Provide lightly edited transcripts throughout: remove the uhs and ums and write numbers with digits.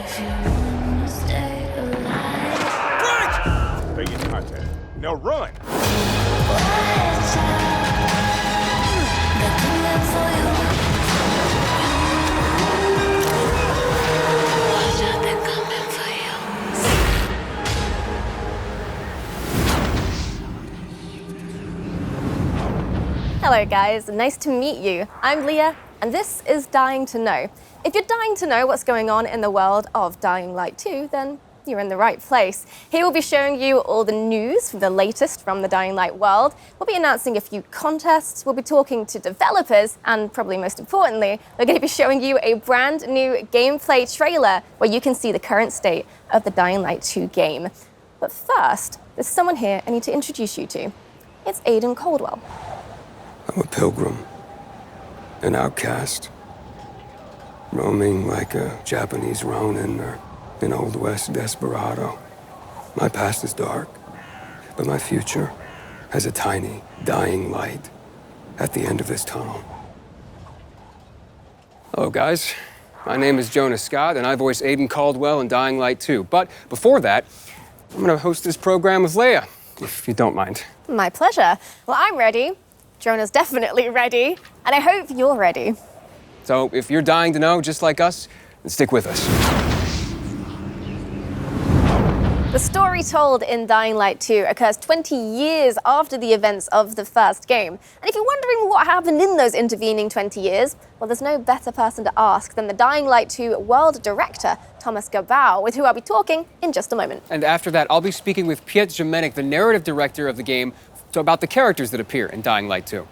Stay in contact. Now run! Hello guys, nice to meet you. I'm Leah, and this is Dying to Know. If you're dying to know what's going on in the world of Dying Light 2, then you're in the right place. Here we'll be showing you all the news from the latest from the Dying Light world. We'll be announcing a few contests, we'll be talking to developers, and probably most importantly, we're going to be showing you a brand new gameplay trailer where you can see the current state of the Dying Light 2 game. But first, there's someone here I need to introduce you to. It's Aiden Caldwell. I'm a pilgrim, an outcast, roaming like a Japanese Ronin or an Old West desperado. My past is dark, but my future has a tiny, dying light at the end of this tunnel. Hello, guys. My name is JohnoDaz, and I voice Aiden Caldwell in Dying Light 2. But before that, I'm going to host this program with Leia, if you don't mind. My pleasure. Well, I'm ready. Jonah's definitely ready, and I hope you're ready. So if you're dying to know, just like us, then stick with us. The story told in Dying Light 2 occurs 20 years after the events of the first game. And if you're wondering what happened in those intervening 20 years, well, there's no better person to ask than the Dying Light 2 world director, Thomas Gabau, with who I'll be talking in just a moment. And after that, I'll be speaking with Piotr Jamenek, the narrative director of the game, about the characters that appear in Dying Light 2.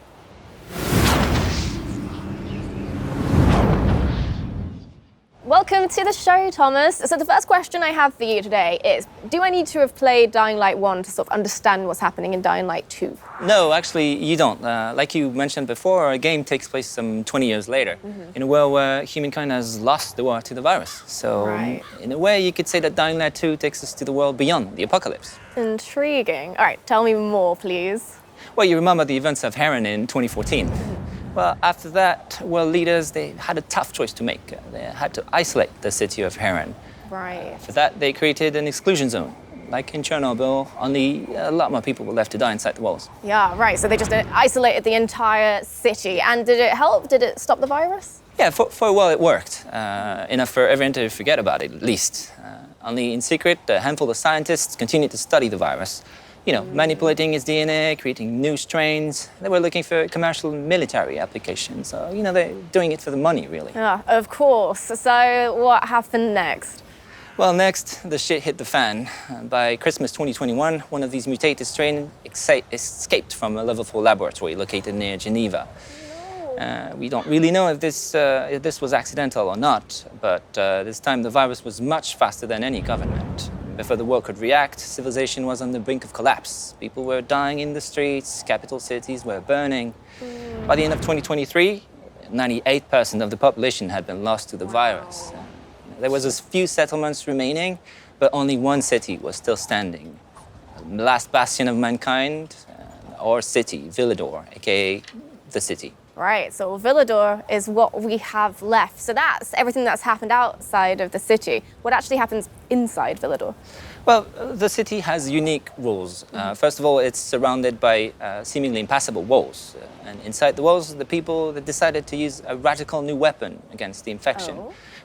Welcome to the show, Thomas. So the first question I have for you today is, do I need to have played Dying Light 1 to sort of understand what's happening in Dying Light 2? No, actually, you don't. Like you mentioned before, a game takes place some 20 years later, in a world where humankind has lost the war to the virus. So, in a way, you could say that Dying Light 2 takes us to the world beyond the apocalypse. Intriguing. All right, tell me more, please. Well, you remember the events of Heron in 2014. Well, after that, world leaders, they had a tough choice to make. They had to isolate the city of Heron. Right. For that, they created an exclusion zone. Like in Chernobyl, only a lot more people were left to die inside the walls. Yeah, right. So they just isolated the entire city. And did it help? Did it stop the virus? Yeah, for a while it worked. Enough for everyone to forget about it, at least. Only in secret, a handful of scientists continued to study the virus. You know, manipulating its DNA, creating new strains. They were looking for commercial and military applications. So, you know, they're doing it for the money, really. Yeah, of course. So what happened next? Well, next, the shit hit the fan. By Christmas 2021, one of these mutated strains escaped from a level 4 laboratory located near Geneva. We don't really know if this was accidental or not, but this time the virus was much faster than any government. Before the world could react, civilization was on the brink of collapse. People were dying in the streets, capital cities were burning. By the end of 2023, 98% of the population had been lost to the virus. There was a few settlements remaining, but only one city was still standing. The last bastion of mankind, our city, Villedor, aka the city. Right, so Villedor is what we have left. So that's everything that's happened outside of the city. What actually happens inside Villedor? Well, the city has unique rules. First of all, it's surrounded by seemingly impassable walls. And inside the walls, the people decided to use a radical new weapon against the infection,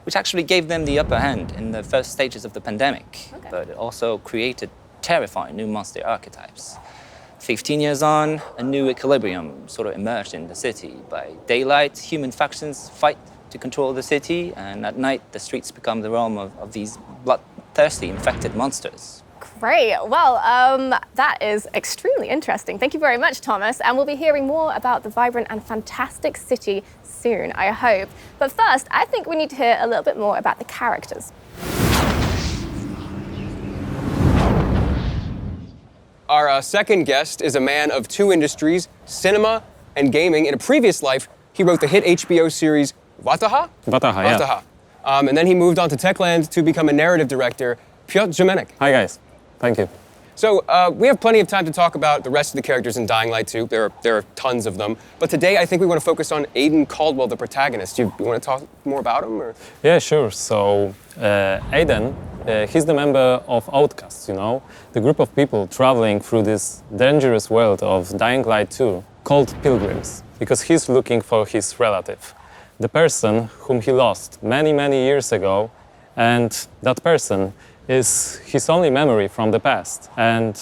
which actually gave them the upper hand in the first stages of the pandemic. But it also created terrifying new monster archetypes. 15 years on, a new equilibrium sort of emerged in the city. By daylight, human factions fight to control the city, and at night, the streets become the realm of these bloodthirsty, infected monsters. Great. Well, that is extremely interesting. Thank you very much, Thomas. And we'll be hearing more about the vibrant and fantastic city soon, I hope. But first, I think we need to hear a little bit more about the characters. Our second guest is a man of two industries, cinema and gaming. In a previous life, he wrote the hit HBO series Wataha? Wataha, yeah. And then he moved on to Techland to become a narrative director. Piotr Jamenek. Hi, guys. Thank you. So we have plenty of time to talk about the rest of the characters in Dying Light 2. There are tons of them. But today I think we want to focus on Aiden Caldwell, the protagonist. You want to talk more about him? Or? Yeah, sure. So Aiden, he's the member of Outcasts, you know, the group of people traveling through this dangerous world of Dying Light 2 called pilgrims, because he's looking for his relative, the person whom he lost many, many years ago, and that person is his only memory from the past, and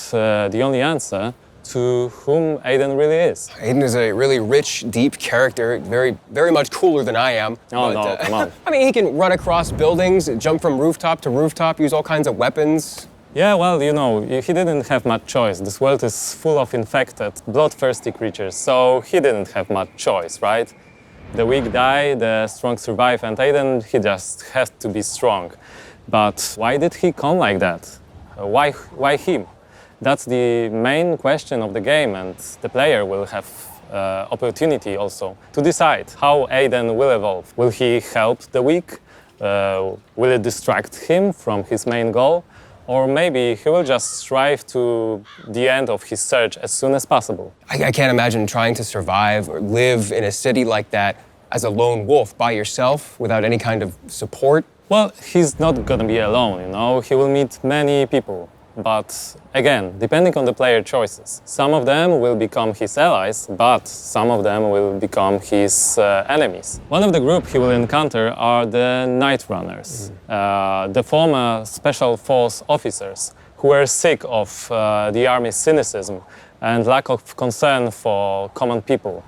the only answer to whom Aiden really is. Aiden is a really rich, deep character, very much cooler than I am. Oh, no, come on. I mean, he can run across buildings, jump from rooftop to rooftop, use all kinds of weapons. Yeah, well, you know, he didn't have much choice. This world is full of infected, bloodthirsty creatures, so he didn't have much choice, right? The weak die, the strong survive, and Aiden, he just has to be strong. But why did he come like that? Why him? That's the main question of the game, and the player will have opportunity also to decide how Aiden will evolve. Will he help the weak? Will it distract him from his main goal? Or maybe he will just strive to the end of his search as soon as possible. I can't imagine trying to survive or live in a city like that as a lone wolf by yourself without any kind of support. Well, he's not gonna be alone, you know. He will meet many people. But again, depending on the player choices, some of them will become his allies, but some of them will become his enemies. One of the group he will encounter are the Night Runners, the former special force officers who were sick of the army's cynicism and lack of concern for common people.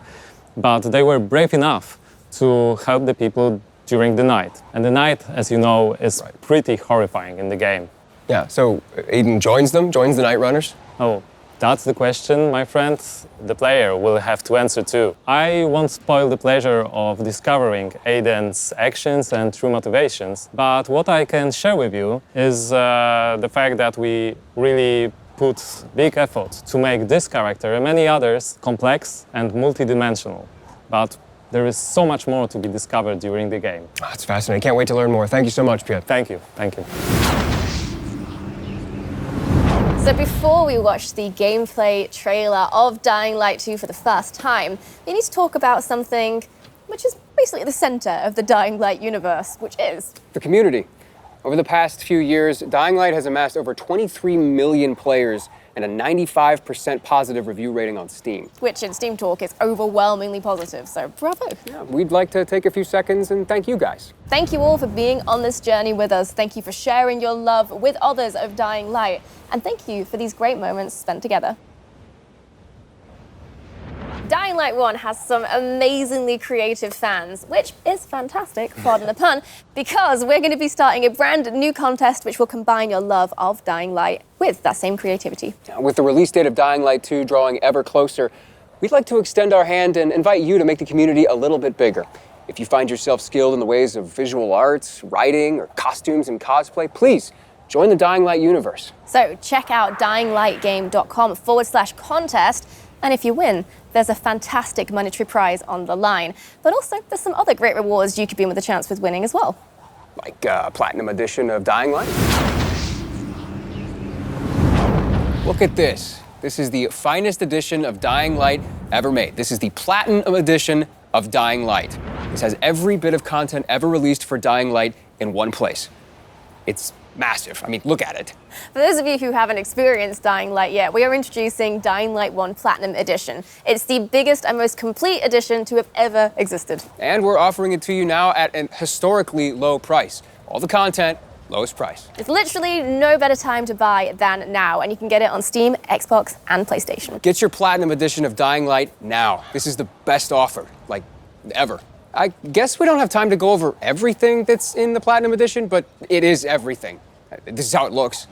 But they were brave enough to help the people during the night. And the night, as you know, is pretty horrifying in the game. Yeah, so Aiden joins them, joins the Night Runners? Oh, that's the question, my friend. The player will have to answer too. I won't spoil the pleasure of discovering Aiden's actions and true motivations, but what I can share with you is the fact that we really put big effort to make this character and many others complex and multidimensional. But there is so much more to be discovered during the game. Oh, that's fascinating. Can't wait to learn more. Thank you so much, Piet. Thank you. Thank you. So before we watch the gameplay trailer of Dying Light 2 for the first time, we need to talk about something which is basically at the center of the Dying Light universe, which is The community. Over the past few years, Dying Light has amassed over 23 million players and a 95% positive review rating on Steam. which in Steam Talk is overwhelmingly positive, so bravo. Yeah, we'd like to take a few seconds and thank you guys. Thank you all for being on this journey with us. Thank you for sharing your love with others of Dying Light. And thank you for these great moments spent together. Dying Light 1 has some amazingly creative fans, which is fantastic, pardon the pun, because we're going to be starting a brand new contest which will combine your love of Dying Light with that same creativity. With the release date of Dying Light 2 drawing ever closer, we'd like to extend our hand and invite you to make the community a little bit bigger. If you find yourself skilled in the ways of visual arts, writing, or costumes and cosplay, please join the Dying Light universe. So check out dyinglightgame.com/contest, and if you win, there's a fantastic monetary prize on the line. But also, there's some other great rewards you could be in with a chance with winning as well. Like Platinum Edition of Dying Light. Look at this. This is the finest edition of Dying Light ever made. This is the Platinum Edition of Dying Light. This has every bit of content ever released for Dying Light in one place. It's massive. I mean, look at it. For those of you who haven't experienced Dying Light yet, we are introducing Dying Light 1 Platinum Edition. It's the biggest and most complete edition to have ever existed. And we're offering it to you now at an historically low price. All the content, lowest price. There's literally no better time to buy than now, and you can get it on Steam, Xbox, and PlayStation. Get your Platinum Edition of Dying Light now. This is the best offer, like, ever. I guess we don't have time to go over everything that's in the Platinum Edition, but it is everything. This is how it looks.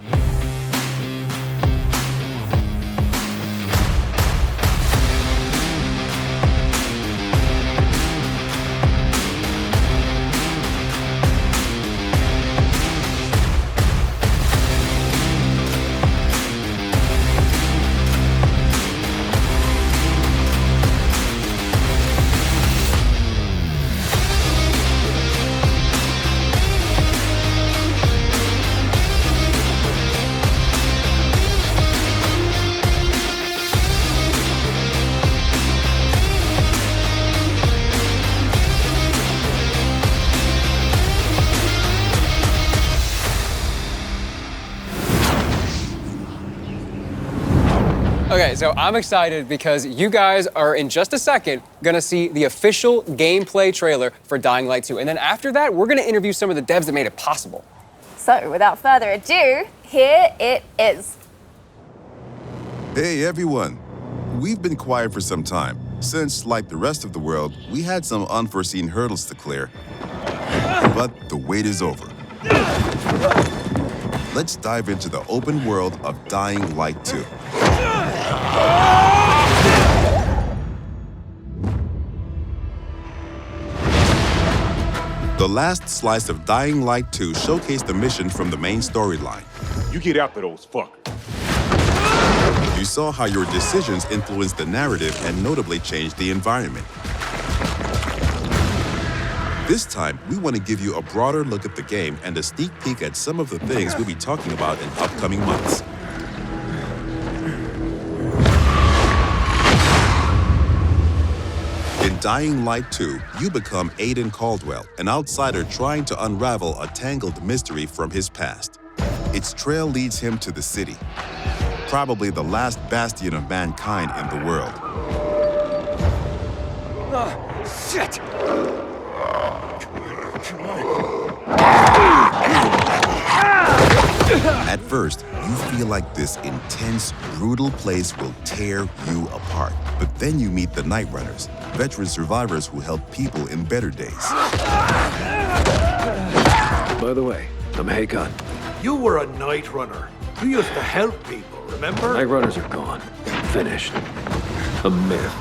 Okay, so I'm excited because you guys are, in just a second, gonna see the official gameplay trailer for Dying Light 2. And then after that, we're gonna interview some of the devs that made it possible. So, without further ado, here it is. Hey everyone! We've been quiet for some time, since, like the rest of the world, we had some unforeseen hurdles to clear. But the wait is over. Let's dive into the open world of Dying Light 2. The last slice of Dying Light 2 showcased the mission from the main storyline. You get after those fuckers. You saw how your decisions influenced the narrative and notably changed the environment. This time, we want to give you a broader look at the game and a sneak peek at some of the things we'll be talking about in upcoming months. In Dying Light 2, you become Aiden Caldwell, an outsider trying to unravel a tangled mystery from his past. Its trail leads him to the city, probably the last bastion of mankind in the world. Shit! At first, you feel like this intense, brutal place will tear you apart. But then you meet the Night Runners, veteran survivors who help people in better days. By the way, I'm Hakon. You were a night runner. You used to help people, remember? Night runners are gone. Finished. A myth.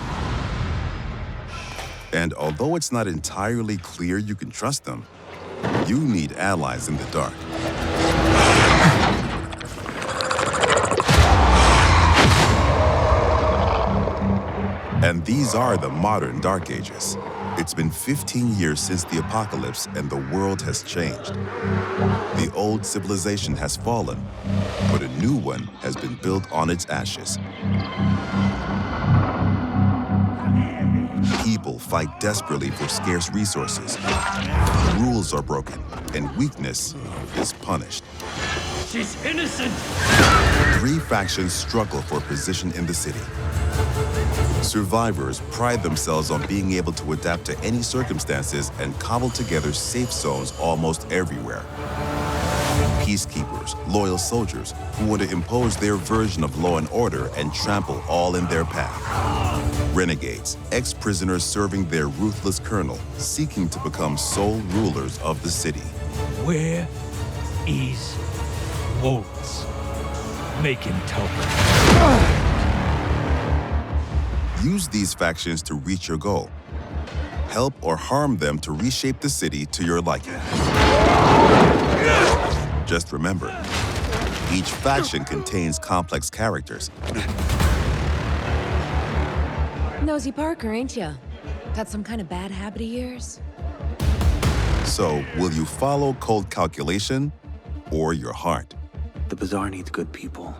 And although it's not entirely clear you can trust them, you need allies in the dark. And these are the modern Dark Ages. It's been 15 years since the apocalypse and the world has changed. The old civilization has fallen, but a new one has been built on its ashes. People fight desperately for scarce resources. Rules are broken, and weakness is punished. She's innocent! 3 factions struggle for position in the city. Survivors pride themselves on being able to adapt to any circumstances and cobble together safe zones almost everywhere. Peacekeepers, loyal soldiers who want to impose their version of law and order and trample all in their path. Renegades, ex-prisoners serving their ruthless colonel, seeking to become sole rulers of the city. Where is Wolves? Make him talk. Use these factions to reach your goal. Help or harm them to reshape the city to your liking. Just remember, each faction contains complex characters. Nosy Parker, ain't ya? Got some kind of bad habit of yours? So, will you follow cold calculation or your heart? The Bazaar needs good people.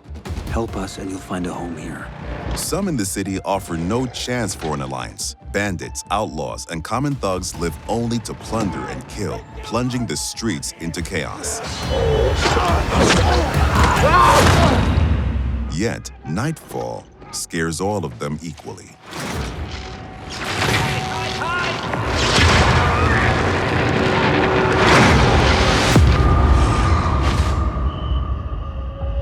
Help us and you'll find a home here. Some in the city offer no chance for an alliance. Bandits, outlaws, and common thugs live only to plunder and kill, plunging the streets into chaos. Yet, nightfall scares all of them equally.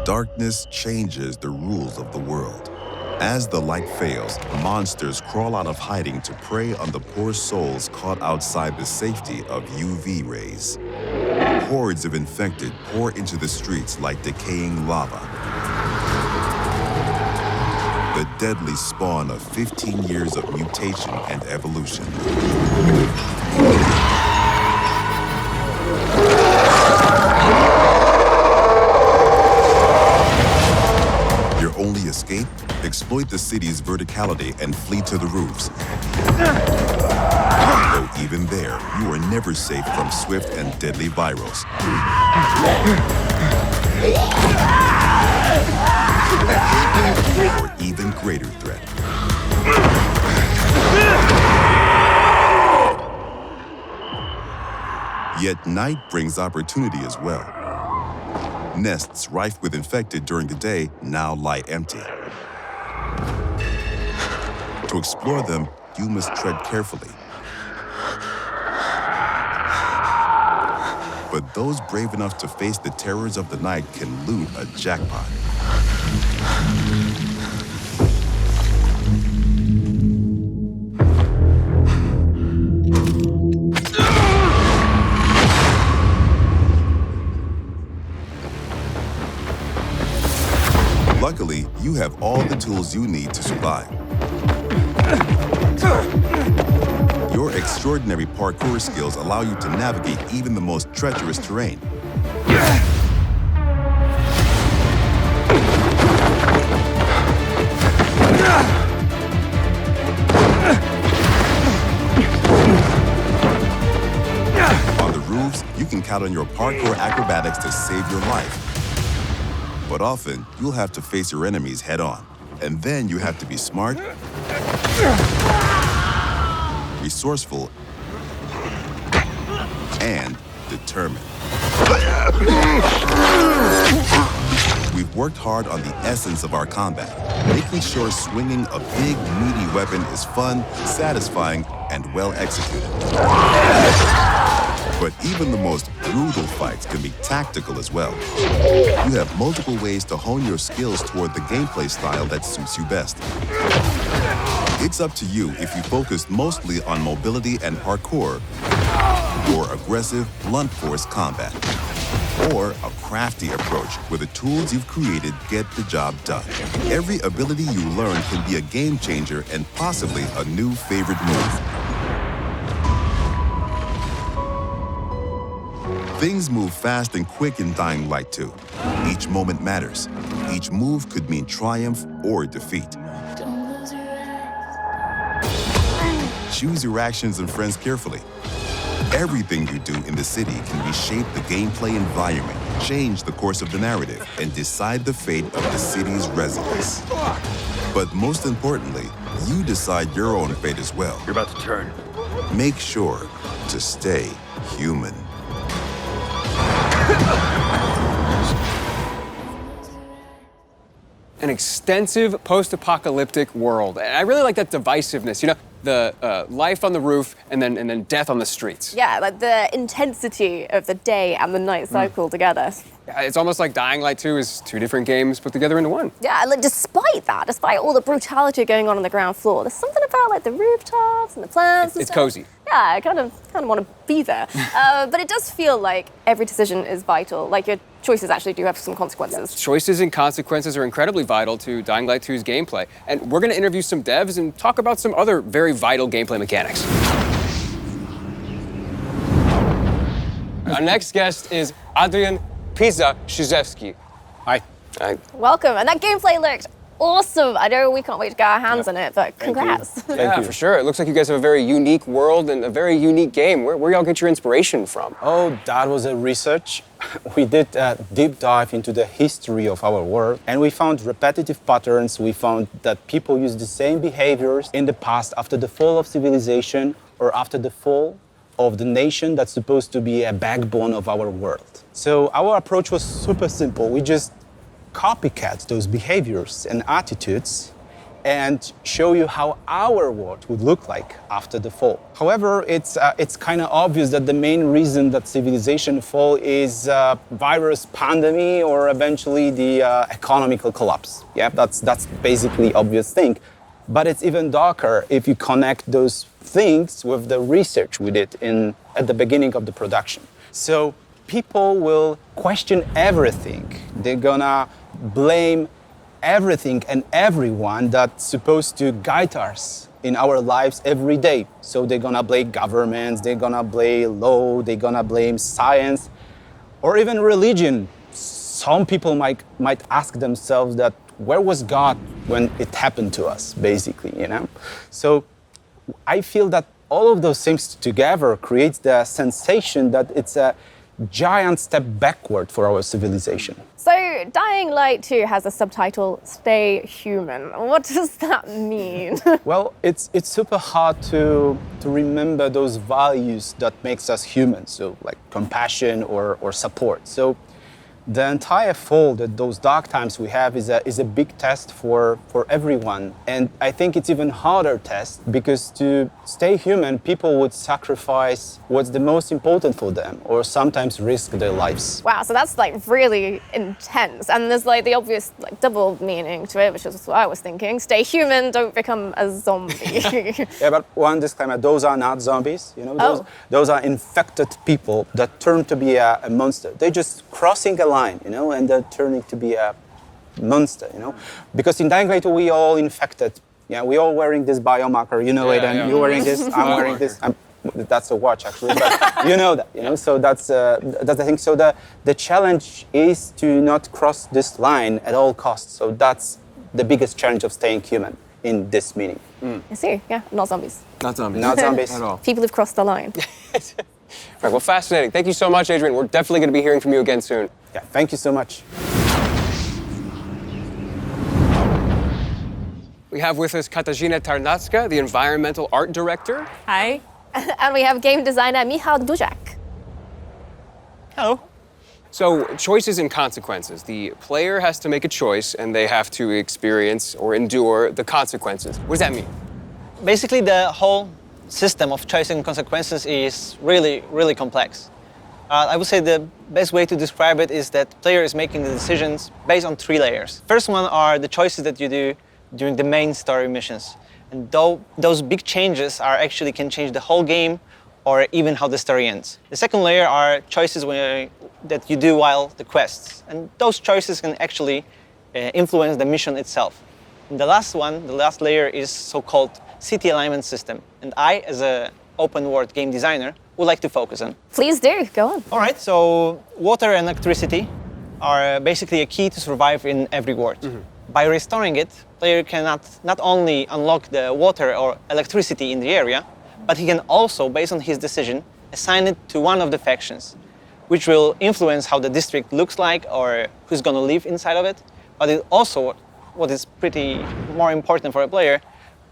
Darkness changes the rules of the world. As the light fails, monsters crawl out of hiding to prey on the poor souls caught outside the safety of UV rays. Hordes of infected pour into the streets like decaying lava. The deadly spawn of 15 years of mutation and evolution. Your only escape? Exploit the city's verticality and flee to the roofs. Though even there, you are never safe from swift and deadly virals. Or even greater threat. Yet night brings opportunity as well. Nests rife with infected during the day now lie empty. To explore them, you must tread carefully. But those brave enough to face the terrors of the night can loot a jackpot. Luckily, you have all the tools you need to survive. Your extraordinary parkour skills allow you to navigate even the most treacherous terrain. On the roofs, you can count on your parkour acrobatics to save your life. But often, you'll have to face your enemies head on. And then you have to be smart, resourceful, and determined. We've worked hard on the essence of our combat, making sure swinging a big, meaty weapon is fun, satisfying, and well executed. But even the most brutal fights can be tactical as well. You have multiple ways to hone your skills toward the gameplay style that suits you best. It's up to you if you focus mostly on mobility and parkour, or aggressive, blunt force combat, or a crafty approach where the tools you've created get the job done. Every ability you learn can be a game changer and possibly a new favorite move. Things move fast and quick in Dying Light 2. Each moment matters. Each move could mean triumph or defeat. Choose your actions and friends carefully. Everything you do in the city can reshape the gameplay environment, change the course of the narrative, and decide the fate of the city's residents. But most importantly, you decide your own fate as well. You're about to turn. Make sure to stay human. An extensive post-apocalyptic world. And I really like that divisiveness, you know, the life on the roof and then death on the streets. Yeah, like the intensity of the day and the night cycle together. Yeah, it's almost like Dying Light 2 is two different games put together into one. Yeah, like despite all the brutality going on the ground floor, there's something about like the rooftops and the plants and It's stuff. cozy. Yeah, I kind of want to be there. But it does feel like every decision is vital. Like your choices actually do have some consequences. Choices and consequences are incredibly vital to Dying Light 2's gameplay. And we're going to interview some devs and talk about some other very vital gameplay mechanics. Our next guest is Adrian Shizevsky. Hi. Hi. Welcome. And that gameplay looked awesome. I know we can't wait to get our hands on it, but congrats. Yeah, for sure. It looks like you guys have a very unique world and a very unique game. Where y'all get your inspiration from? Oh, that was a research. We did a deep dive into the history of our world, and we found repetitive patterns. We found that people use the same behaviors in the past after the fall of civilization or after the fall of the nation that's supposed to be a backbone of our world. So our approach was super simple. We just copycat those behaviors and attitudes and show you how our world would look like after the fall. However, it's kind of obvious that the main reason that civilization fall is virus pandemic or eventually the economical collapse. Yeah, that's basically obvious thing. But it's even darker if you connect those things with the research we did at the beginning of the production. So people will question everything. They're gonna blame everything and everyone that's supposed to guide us in our lives every day. So they're gonna blame governments, they're gonna blame law, they're gonna blame science, or even religion. Some people might ask themselves that, where was God when it happened to us, basically, you know? So I feel that all of those things together creates the sensation that it's a giant step backward for our civilization. So Dying Light 2 has a subtitle, Stay Human. What does that mean? Well, it's super hard to remember those values that makes us human, so like compassion or support. So The entire fall, those dark times we have, is a big test for everyone. And I think it's even harder test because to stay human, people would sacrifice what's the most important for them, or sometimes risk their lives. Wow, so that's like really intense. And there's like the obvious like double meaning to it, which is what I was thinking. Stay human, don't become a zombie. Yeah, but one disclaimer, those are not zombies, you know? Those are infected people that turn to be a monster. They're just crossing a line, you know, and they're turning to be a monster, you know? Because in Dying Light, we all infected. Yeah, we all wearing this biomarker, you know, Aiden. Yeah. You're wearing this, I'm wearing this. That's a watch, actually, but you know that, you know? So that's the thing. So the challenge is to not cross this line at all costs. So that's the biggest challenge of staying human in this meaning. I see, yeah, not zombies. Not zombies. Not zombies. At all. People have crossed the line. Right, well, fascinating. Thank you so much, Adrian. We're definitely going to be hearing from you again soon. Yeah, thank you so much. We have with us Katarzyna Tarnacka, the environmental art director. Hi. And we have game designer Mihawk. Hello. So, choices and consequences. The player has to make a choice, and they have to experience or endure the consequences. What does that mean? Basically, the whole system of choice and consequences is really, really complex. I would say the best way to describe it is that player is making the decisions based on 3 layers. First one are the choices that you do during the main story missions. And those big changes actually can change the whole game or even how the story ends. The second layer are choices that you do while the quests. And those choices can actually influence the mission itself. And the last one, the last layer, is so-called city alignment system. And I, as an open world game designer, would like to focus on. Please do, go on. All right, so water and electricity are basically a key to survive in every world. By restoring it, player can not only unlock the water or electricity in the area, but he can also, based on his decision, assign it to one of the factions, which will influence how the district looks like or who's going to live inside of it. But it also, what is pretty more important for a player,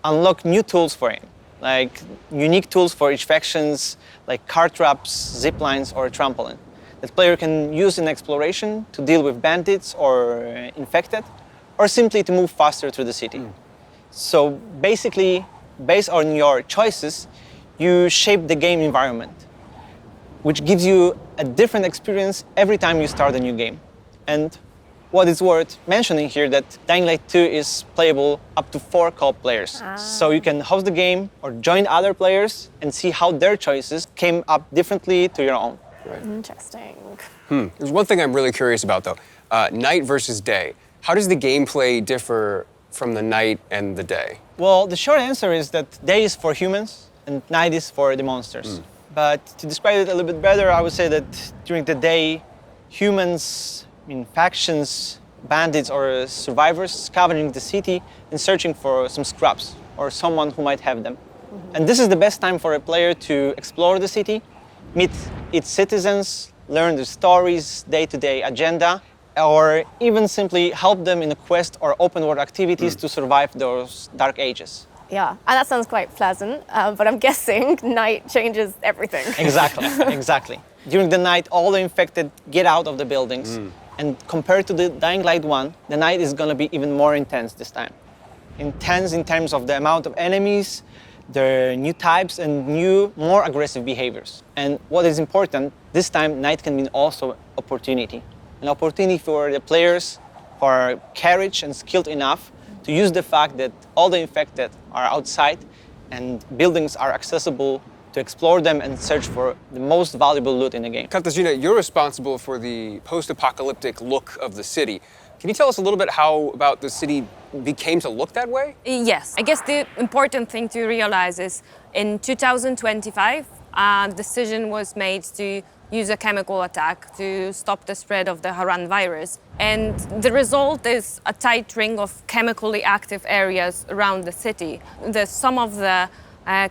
unlock new tools for him, like unique tools for each factions, like car traps, zip lines, or a trampoline, that player can use in exploration to deal with bandits or infected, or simply to move faster through the city. So basically, based on your choices, you shape the game environment, which gives you a different experience every time you start a new game. And what is worth mentioning here that Dying Light 2 is playable up to 4 co-op players. So you can host the game or join other players and see how their choices came up differently to your own. Right. Interesting. There's one thing I'm really curious about, though. Night versus day. How does the gameplay differ from the night and the day? Well, the short answer is that day is for humans and night is for the monsters. But to describe it a little bit better, I would say that during the day, humans, factions, bandits, or survivors scavenging the city and searching for some scraps or someone who might have them. And this is the best time for a player to explore the city, meet its citizens, learn their stories, day-to-day agenda, or even simply help them in a quest or open world activities to survive those dark ages. Yeah, and that sounds quite pleasant, but I'm guessing night changes everything. Exactly, exactly. During the night, all the infected get out of the buildings. And compared to the Dying Light 1, the night is going to be even more intense this time. Intense in terms of the amount of enemies, their new types, and new, more aggressive behaviors. And what is important, this time night can mean also opportunity. An opportunity for the players who are courage and skilled enough to use the fact that all the infected are outside and buildings are accessible to explore them and search for the most valuable loot in the game. Katarzyna, you're responsible for the post-apocalyptic look of the city. Can you tell us a little bit how about the city became to look that way? Yes. I guess the important thing to realize is in 2025, a decision was made to use a chemical attack to stop the spread of the Haran virus. And the result is a tight ring of chemically active areas around the city. Some of the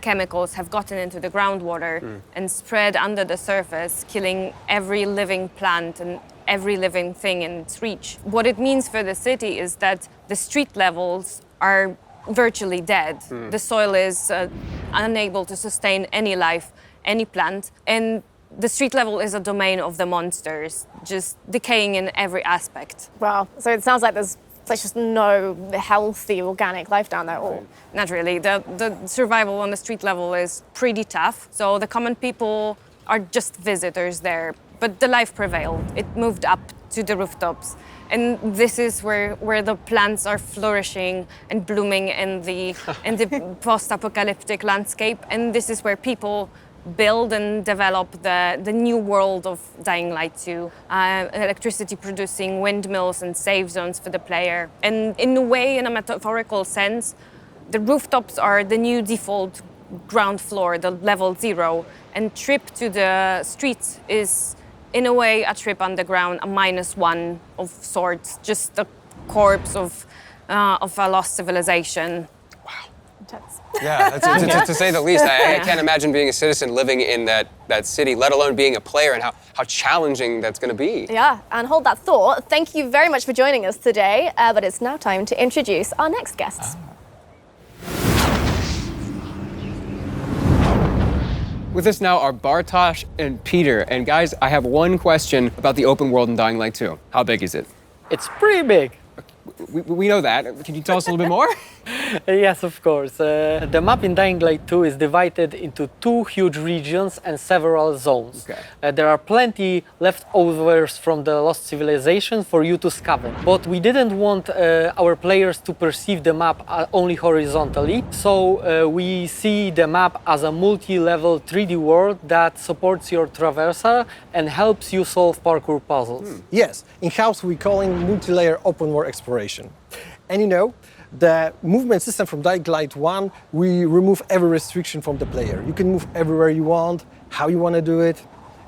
chemicals have gotten into the groundwater and spread under the surface, killing every living plant and every living thing in its reach. What it means for the city is that the street levels are virtually dead. The soil is unable to sustain any life, any plant. And the street level is a domain of the monsters, just decaying in every aspect. Wow. So it sounds like there's just no healthy organic life down there at all. Not really. The survival on the street level is pretty tough. So the common people are just visitors there. But the life prevailed. It moved up to the rooftops. And this is where the plants are flourishing and blooming in the post-apocalyptic landscape. And this is where people build and develop the new world of Dying Light 2. Electricity producing windmills and safe zones for the player. And in a way, in a metaphorical sense, the rooftops are the new default ground floor, the level 0. And trip to the streets is, in a way, a trip underground, a -1 of sorts, just the corpse of a lost civilization. Yeah, to say the least. I can't imagine being a citizen living in that city, let alone being a player, and how challenging that's going to be. Yeah, and hold that thought. Thank you very much for joining us today, but it's now time to introduce our next guests. With us now are Bartos and Peter. And guys, I have one question about the open world in Dying Light 2. How big is it? It's pretty big. We know that. Can you tell us a little bit more? Yes, of course. The map in Dying Light 2 is divided into 2 huge regions and several zones. Okay. There are plenty leftovers from the lost civilization for you to scavenge. But we didn't want our players to perceive the map only horizontally, so we see the map as a multi-level 3D world that supports your traversal and helps you solve parkour puzzles. Yes, in-house we call it multi-layer open world exploration. And you know, the movement system from Dying Light 1, we remove every restriction from the player. You can move everywhere you want, how you want to do it.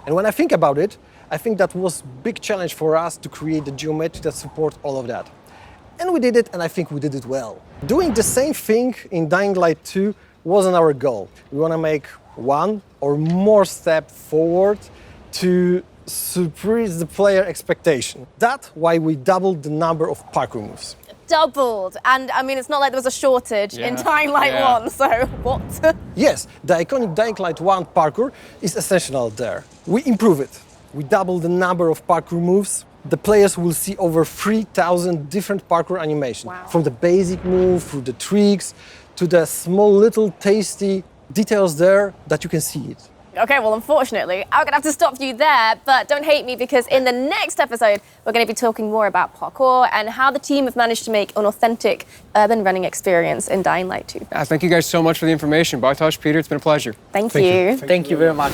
And when I think about it, I think that was a big challenge for us to create the geometry that supports all of that. And we did it, and I think we did it well. Doing the same thing in Dying Light 2 wasn't our goal. We want to make one or more step forward to surprise the player expectation. That's why we doubled the number of parkour moves. Doubled. And I mean, it's not like there was a shortage in Dying Light 1, so what? Yes, the iconic Dying Light 1 parkour is essential there. We improve it. We double the number of parkour moves. The players will see over 3,000 different parkour animations. Wow. From the basic move, through the tricks, to the small little tasty details there that you can see it. Okay, well, unfortunately, I'm gonna have to stop you there, but don't hate me because in the next episode, we're gonna be talking more about parkour and how the team have managed to make an authentic urban running experience in Dying Light 2. Thank you guys so much for the information. Bartosz, Peter, it's been a pleasure. Thank you. Thank you very much.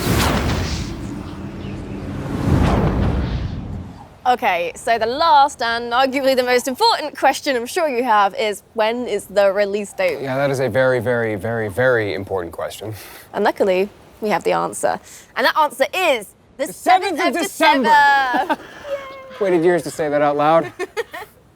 Okay, so the last and arguably the most important question I'm sure you have is, when is the release date? Yeah, that is a very, very, very, very important question. And luckily, we have the answer. And that answer is the 7th of December. Waited years to say that out loud.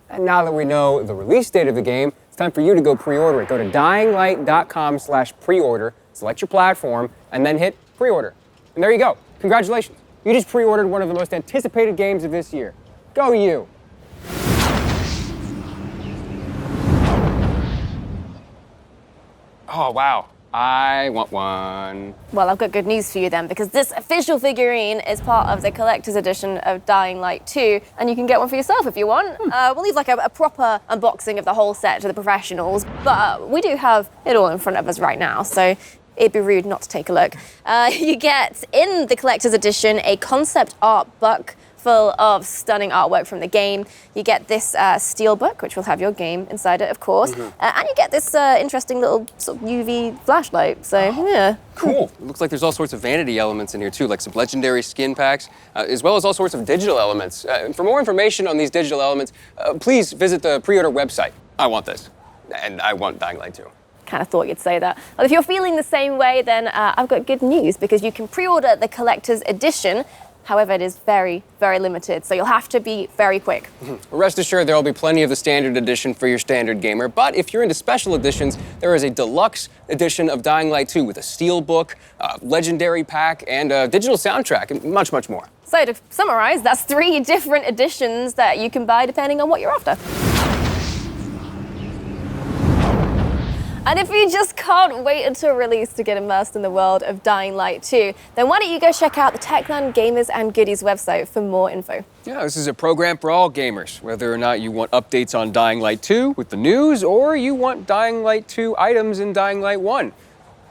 And now that we know the release date of the game, it's time for you to go pre-order it. Go to dyinglight.com/pre-order, select your platform, and then hit pre-order. And there you go. Congratulations. You just pre-ordered one of the most anticipated games of this year. Go you. Oh, wow. I want one. Well, I've got good news for you then, because this official figurine is part of the collector's edition of Dying Light 2, and you can get one for yourself if you want. We'll leave like a proper unboxing of the whole set to the professionals, but we do have it all in front of us right now, so it'd be rude not to take a look. You get, in the collector's edition, a concept art book full of stunning artwork from the game. You get this steel book, which will have your game inside it, of course. And you get this interesting little sort of UV flashlight, so yeah. Cool. It looks like there's all sorts of vanity elements in here too, like some legendary skin packs, as well as all sorts of digital elements. For more information on these digital elements, please visit the pre-order website. I want this, and I want Dying Light 2. Kind of thought you'd say that. Well, if you're feeling the same way, then I've got good news, because you can pre-order the collector's edition. However, it is very, very limited, so you'll have to be very quick. Rest assured, there will be plenty of the standard edition for your standard gamer, but if you're into special editions, there is a deluxe edition of Dying Light 2 with a steel book, a legendary pack, and a digital soundtrack, and much, much more. So to summarize, that's 3 different editions that you can buy depending on what you're after. And if you just can't wait until release to get immersed in the world of Dying Light 2, then why don't you go check out the Techland Gamers and Goodies website for more info. Yeah, this is a program for all gamers, whether or not you want updates on Dying Light 2 with the news, or you want Dying Light 2 items in Dying Light 1.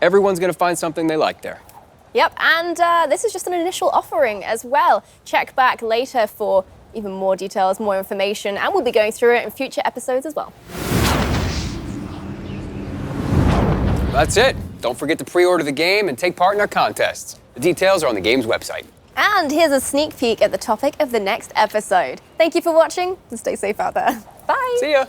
Everyone's gonna find something they like there. Yep, and this is just an initial offering as well. Check back later for even more details, more information, and we'll be going through it in future episodes as well. That's it. Don't forget to pre-order the game and take part in our contests. The details are on the game's website. And here's a sneak peek at the topic of the next episode. Thank you for watching, and stay safe out there. Bye. See ya.